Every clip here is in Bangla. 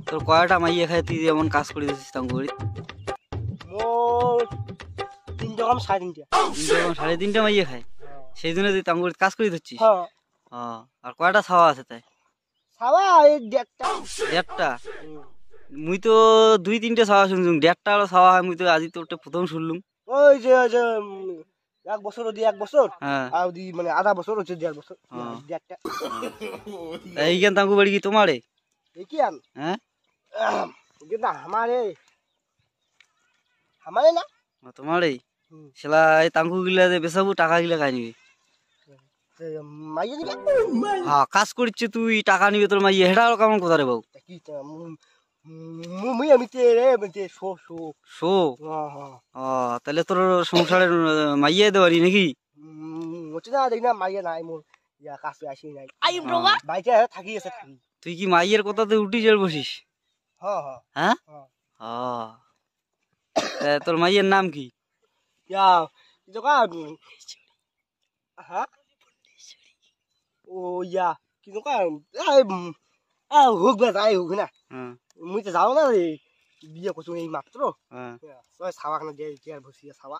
তোর কয়টা মাইয়ে খায় তুই এমন কাজ করে দিচ্ছিস তাঙ্গুড়ি? মোর 3টা কম 3.5টা। 3.5 মাইয়ে খায়, সেই জন্য তুই তাঙ্গুড়ি কাজ করে দিচ্ছিস? হ্যাঁ আর কয়টা ছাওয়া আছে তাই? ছাওয়া এই 1.5টা। 1.5টা? মুই তো 2-3টে ছাওয়া শুনছুম, 1.5টা ছাওয়া হয় মুই তো আজি তোরটা প্রথম শুনলুম। ওই যে 1 বছর ওদি 1 বছর হ্যাঁ, আর ওদি মানে আধা বছর হচ্ছে 1.5 বছর। 1.5টা। এইখান তাঙ্গু বাড়ি কি তোমারে? এই কি আন? হ্যাঁ, কিন্তু আমারে না। তোমারই সেলা এই তাঙ্গু গিলা যে বেসাবু টাকা গিলা খাই নিবি। মাইয়ে দিবে হ্যাঁ, কাজ করছে তুই, টাকা নিবে তোর মাইয়ে, হেটা আর কেমন কথা রে বাবু? কি মুই আমি তে রে তে শো শো শো? হ্যাঁ হ্যাঁ তাহলে তোর সংসারের মাইয়ে দেওয়ারি নাকি? হচ্ছে না দেখি না মাইয়ে নাই মোর ইয়া কাছে আসি নাই বাইকে থাকি আছে থাকি। তুই কি মাইয়ের কথাতে উঠি জেল বসিস? হ্যাঁ হ্যাঁ হ্যাঁ, তোর মাইয়ের নাম কি? ইয়া দোকান হ্যাঁ ও ইয়া কি দোকান হোক বা যাই হোক না মুই তো যাও না রে বিয়ে করছো এই মাত্র ছাওয়া খানা দিয়ে বসিয়ে ছাওয়া।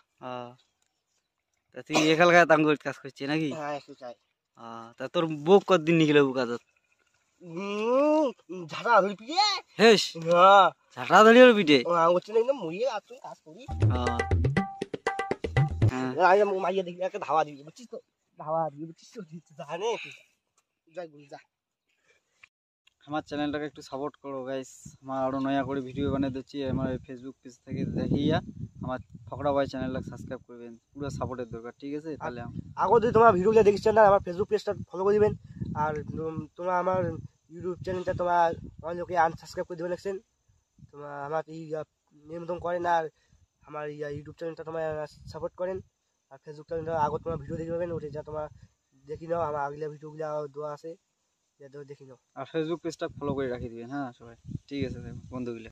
তা তুই এখানকার তাঙ্গুর কাজ করছিস নাকি? হ্যাঁ একটু চাই। তা তোর বউ কতদিন নিখিল কাজত? ঝাড়া ধরি পিঠে হেস, হ্যাঁ ঝাঁটা ধরি ওর পিঠে? হচ্ছে না একদম মুড়িয়ে আসছো কাজ করি মাইয়া দেখি একটা ধাওয়া দিবি বুঝছিস তো ধাওয়া দিবি বুঝছিস তো জানে যাই বলি যা। আমার চ্যানেলটাকে একটু সাপোর্ট করো গাইস, আমার আরো নয়া করে ভিডিও বানিয়ে দিচ্ছি, আমার ফেসবুক পেজ থেকে দেখিয়া আমার ফকড়া ভাই চ্যানেলটাকে সাবস্ক্রাইব করবেন, পুরো সাপোর্টের দরকার, ঠিক আছে? তাহলে আগো যদি তোমরা ভিডিওগুলো দেখিস না আমার ফেসবুক পেজটা ফলো করে দিবেন আর তোমরা আমার ইউটিউব চ্যানেলটা তোমরা অনেক লোকে আনসাবস্ক্রাইব করে দিবেন লাগছেন তোমরা আমার এই নিয়ন্ত্রণ করেন আর আমার ইউটিউব চ্যানেলটা তোমরা সাপোর্ট করেন আর ফেসবুক চ্যানেলটা আগত তোমরা ভিডিও দেখে নেবেন ওটা যা তোমরা দেখি নাও আমার আগলা ভিডিওগুলো দেওয়া আছে দেখি নাও আর ফেসবুক পেজটা ফলো করে রাখি দিবেন। হ্যাঁ সবাই, ঠিক আছে বন্ধুগুলো।